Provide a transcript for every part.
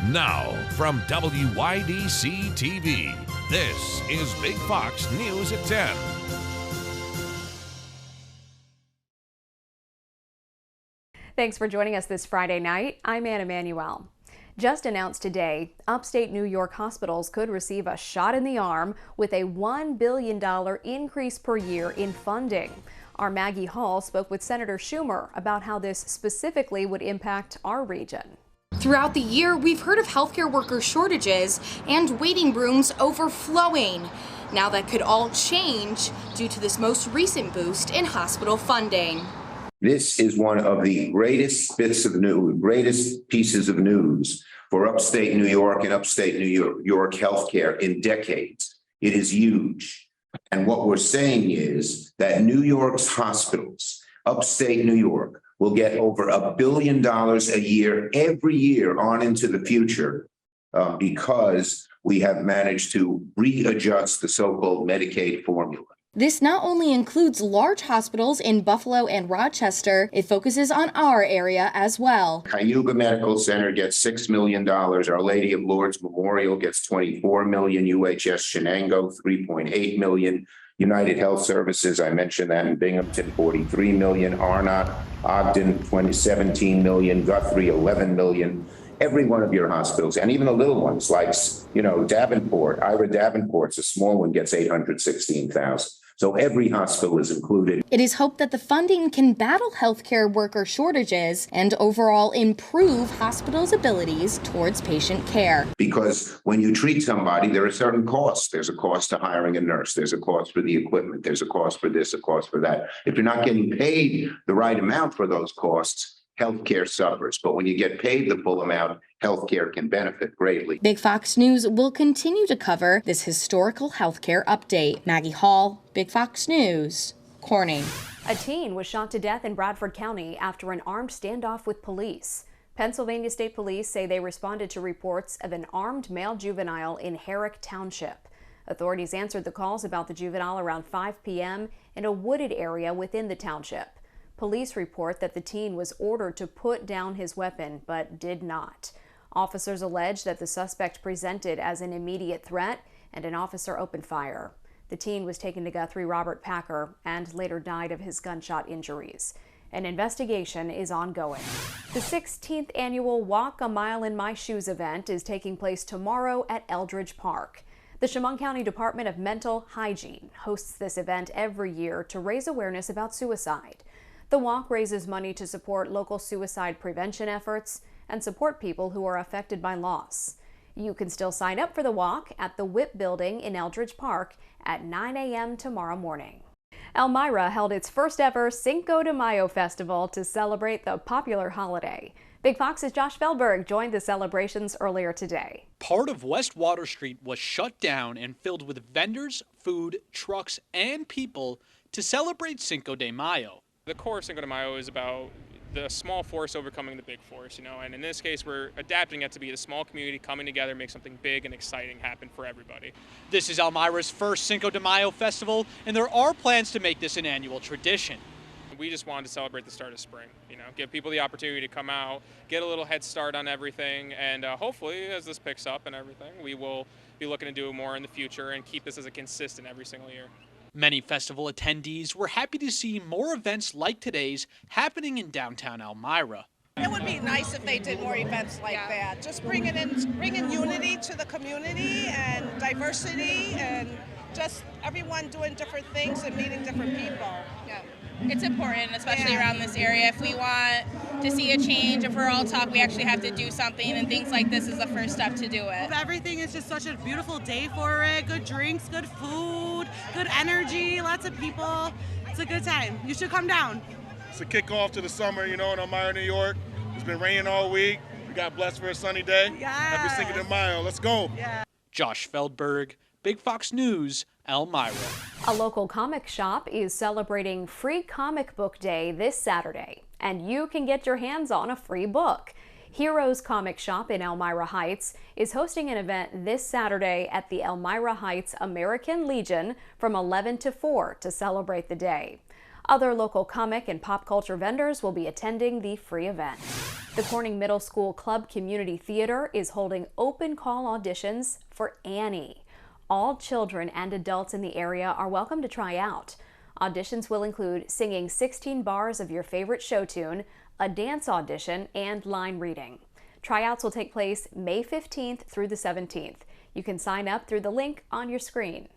Now, from WYDC TV, this is Big Fox News at 10. Thanks for joining us this Friday night. I'm Anna Manuel. Just announced today, upstate New York hospitals could receive a shot in the arm with a $1 billion increase per year in funding. Our Maggie Hall spoke with Senator Schumer about how this specifically would impact our region. Throughout the year, we've heard of healthcare worker shortages and waiting rooms overflowing. Now that could all change due to this most recent boost in hospital funding. This is one of the greatest bits of news, greatest pieces of news for upstate New York and upstate New York healthcare in decades. It is huge. And what we're saying is that New York's hospitals, upstate New York, will get over $1 billion a year, every year on into the future, because we have managed to readjust the so-called Medicaid formula. This not only includes large hospitals in Buffalo and Rochester, it focuses on our area as well. Cayuga Medical Center gets $6 million. Our Lady of Lourdes Memorial gets $24 million. UHS Shenango, $3.8 million. United Health Services, I mentioned that in Binghamton, $43 million. Arnott, Ogden, $17 million. Guthrie, $11 million. Every one of your hospitals, and even the little ones like, Davenport, Ira Davenport's a small one, gets $816,000. So every hospital is included. It is hoped that the funding can battle healthcare worker shortages and overall improve hospitals' abilities towards patient care. Because when you treat somebody, there are certain costs. There's a cost to hiring a nurse. There's a cost for the equipment. There's a cost for this, a cost for that. If you're not getting paid the right amount for those costs, healthcare suffers. But when you get paid the full amount, healthcare can benefit greatly. Big Fox News will continue to cover this historical healthcare update. Maggie Hall, Big Fox News, Corning. A teen was shot to death in Bradford County after an armed standoff with police. Pennsylvania State Police say they responded to reports of an armed male juvenile in Herrick Township. Authorities answered the calls about the juvenile around 5 p.m. in a wooded area within the township. Police report that the teen was ordered to put down his weapon, but did not. Officers allege that the suspect presented as an immediate threat, and an officer opened fire. The teen was taken to Guthrie Robert Packer and later died of his gunshot injuries. An investigation is ongoing. The 16th annual Walk a Mile in My Shoes event is taking place tomorrow at Eldridge Park. The Chemung County Department of Mental Hygiene hosts this event every year to raise awareness about suicide. The walk raises money to support local suicide prevention efforts and support people who are affected by loss. You can still sign up for the walk at the WIP building in Eldridge Park at 9 a.m. tomorrow morning. Elmira held its first ever Cinco de Mayo festival to celebrate the popular holiday. Big Fox's Josh Feldberg joined the celebrations earlier today. Part of West Water Street was shut down and filled with vendors, food, trucks, and people to celebrate Cinco de Mayo. The core of Cinco de Mayo is about the small force overcoming the big force, and in this case, we're adapting it to be the small community coming together, make something big and exciting happen for everybody. This is Elmira's first Cinco de Mayo festival, and there are plans to make this an annual tradition. We just wanted to celebrate the start of spring, give people the opportunity to come out, get a little head start on everything, and hopefully, as this picks up and everything, we will be looking to do more in the future and keep this as a consistent every single year. Many festival attendees were happy to see more events like today's happening in downtown Elmira. It would be nice if they did more events like that. Just bringing unity to the community and diversity and just everyone doing different things and meeting different people. Yeah. It's important, especially around this area. If we want to see a change, if we're all talk, we actually have to do something, and things like this is the first step to do it. Everything is just such a beautiful day for it. Good drinks, good food, good energy, lots of people. It's a good time. You should come down. It's a kickoff to the summer, in Elmira, New York. It's been raining all week. We got blessed for a sunny day. Yes. Happy Cinco de Mayo. Let's go. Yeah. Josh Feldberg, Big Fox News, Elmira. A local comic shop is celebrating Free Comic Book Day this Saturday, and you can get your hands on a free book. Heroes Comic Shop in Elmira Heights is hosting an event this Saturday at the Elmira Heights American Legion from 11 to 4 to celebrate the day. Other local comic and pop culture vendors will be attending the free event. The Corning Middle School Club Community Theater is holding open call auditions for Annie. All children and adults in the area are welcome to try out. Auditions will include singing 16 bars of your favorite show tune, a dance audition, and line reading. Tryouts will take place May 15th through the 17th. You can sign up through the link on your screen.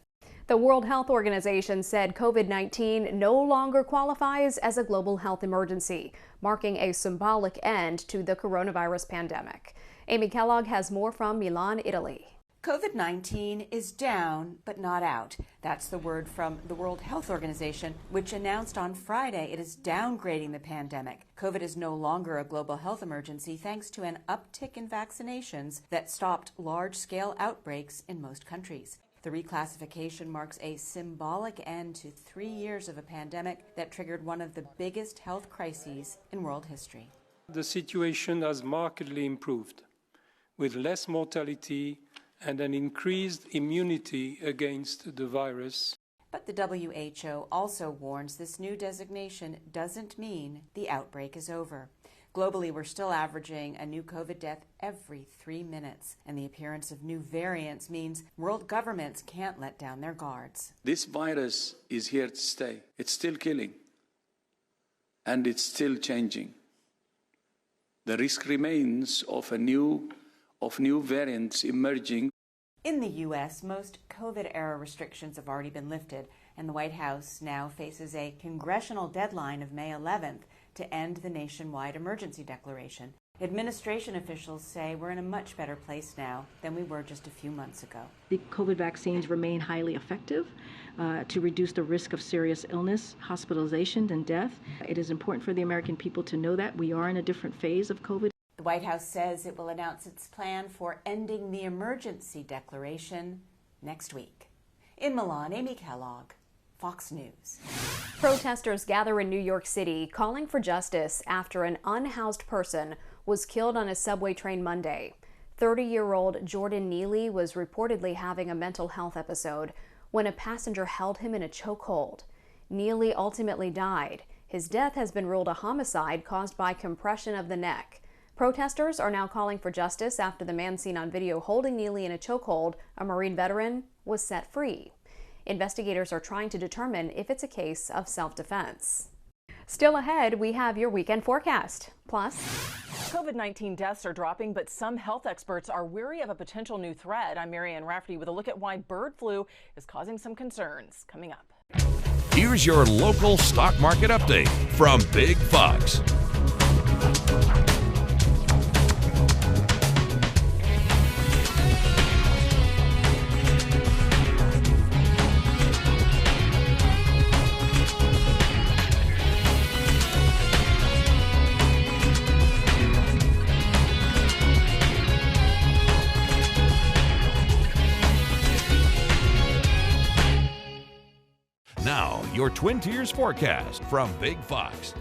The World Health Organization said COVID-19 no longer qualifies as a global health emergency, marking a symbolic end to the coronavirus pandemic. Amy Kellogg has more from Milan, Italy. COVID-19 is down, but not out. That's the word from the World Health Organization, which announced on Friday it is downgrading the pandemic. COVID is no longer a global health emergency thanks to an uptick in vaccinations that stopped large-scale outbreaks in most countries. The reclassification marks a symbolic end to 3 years of a pandemic that triggered one of the biggest health crises in world history. The situation has markedly improved, with less mortality and an increased immunity against the virus. But the WHO also warns this new designation doesn't mean the outbreak is over. Globally, we're still averaging a new COVID death every 3 minutes, and the appearance of new variants means world governments can't let down their guards. This virus is here to stay. It's still killing, and it's still changing. The risk remains of new variants emerging. In the U.S., most COVID-era restrictions have already been lifted, and the White House now faces a congressional deadline of May 11th to end the nationwide emergency declaration. Administration officials say we're in a much better place now than we were just a few months ago. The COVID vaccines remain highly effective to reduce the risk of serious illness, hospitalization, and death. It is important for the American people to know that we are in a different phase of COVID. The White House says it will announce its plan for ending the emergency declaration next week. In Milan, Amy Kellogg, Fox News. Protesters gather in New York City calling for justice after an unhoused person was killed on a subway train Monday. 30-year-old Jordan Neely was reportedly having a mental health episode when a passenger held him in a chokehold. Neely ultimately died. His death has been ruled a homicide caused by compression of the neck. Protesters are now calling for justice after the man seen on video holding Neely in a chokehold, a Marine veteran, was set free. Investigators are trying to determine if it's a case of self-defense. Still ahead, we have your weekend forecast. Plus, COVID-19 deaths are dropping, but some health experts are weary of a potential new threat. I'm Marianne Rafferty with a look at why bird flu is causing some concerns. Coming up. Here's your local stock market update from Big Fox. Now, your Twin Tiers forecast from Big Fox.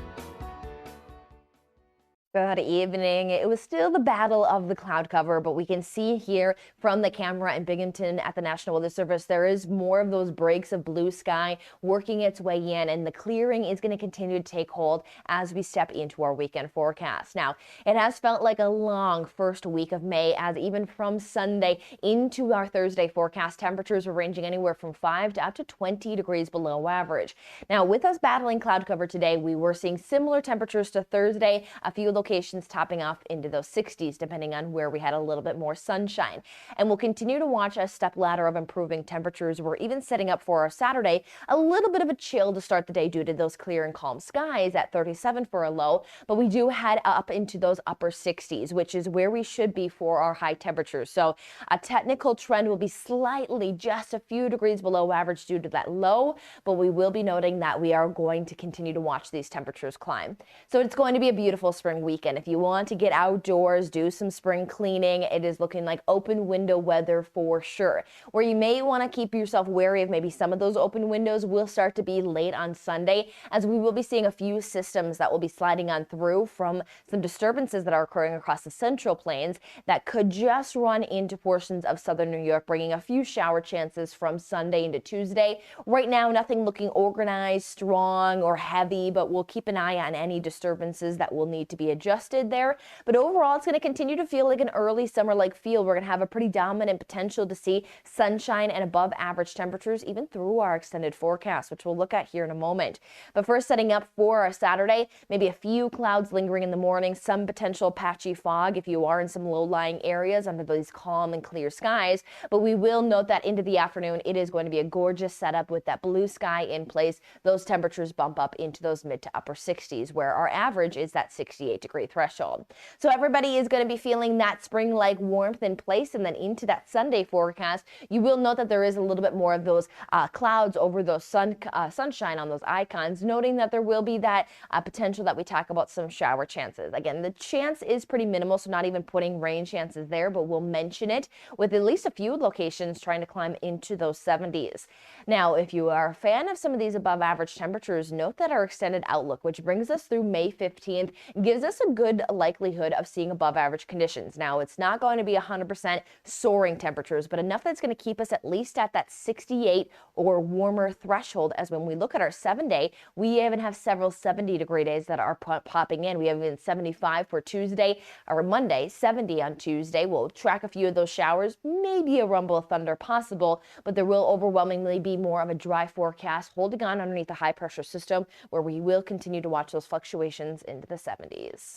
Good evening. It was still the battle of the cloud cover, but we can see here from the camera in Binghamton at the National Weather Service, there is more of those breaks of blue sky working its way in, and the clearing is going to continue to take hold as we step into our weekend forecast. Now, it has felt like a long first week of May, as even from Sunday into our Thursday forecast, temperatures were ranging anywhere from 5 to up to 20 degrees below average. Now, with us battling cloud cover today, we were seeing similar temperatures to Thursday, a few locations topping off into those 60s, depending on where we had a little bit more sunshine. And we'll continue to watch a step ladder of improving temperatures. We're even setting up for our Saturday a little bit of a chill to start the day due to those clear and calm skies at 37 for a low, but we do head up into those upper 60s, which is where we should be for our high temperatures. So a technical trend will be slightly just a few degrees below average due to that low, but we will be noting that we are going to continue to watch these temperatures climb. So it's going to be a beautiful spring week weekend. If you want to get outdoors, do some spring cleaning, it is looking like open window weather for sure. Where you may want to keep yourself wary of maybe some of those open windows will start to be late on Sunday, as we will be seeing a few systems that will be sliding on through from some disturbances that are occurring across the Central Plains that could just run into portions of southern New York, bringing a few shower chances from Sunday into Tuesday. Right now, nothing looking organized, strong, or heavy, but we'll keep an eye on any disturbances that will need to be adjusted there. But overall, it's going to continue to feel like an early summer-like feel. We're going to have a pretty dominant potential to see sunshine and above average temperatures even through our extended forecast, which we'll look at here in a moment. But first, setting up for our Saturday, maybe a few clouds lingering in the morning, some potential patchy fog if you are in some low-lying areas under these calm and clear skies. But we will note that into the afternoon, it is going to be a gorgeous setup with that blue sky in place. Those temperatures bump up into those mid to upper 60s, where our average is that 68-degree threshold. So everybody is going to be feeling that spring-like warmth in place, and then into that Sunday forecast, you will note that there is a little bit more of those clouds over those sunshine on those icons, noting that there will be that potential that we talk about some shower chances. Again, the chance is pretty minimal, so not even putting rain chances there, but we'll mention it with at least a few locations trying to climb into those 70s. Now, if you are a fan of some of these above average temperatures, note that our extended outlook, which brings us through May 15th, gives us a good likelihood of seeing above average conditions. Now, it's not going to be 100% soaring temperatures, but enough that's going to keep us at least at that 68 or warmer threshold. As when we look at our 7-day, we even have several 70-degree days that are popping in. We have even 75 for Tuesday or Monday, 70 on Tuesday. We'll track a few of those showers, maybe a rumble of thunder possible, but there will overwhelmingly be more of a dry forecast holding on underneath the high pressure system, where we will continue to watch those fluctuations into the 70s.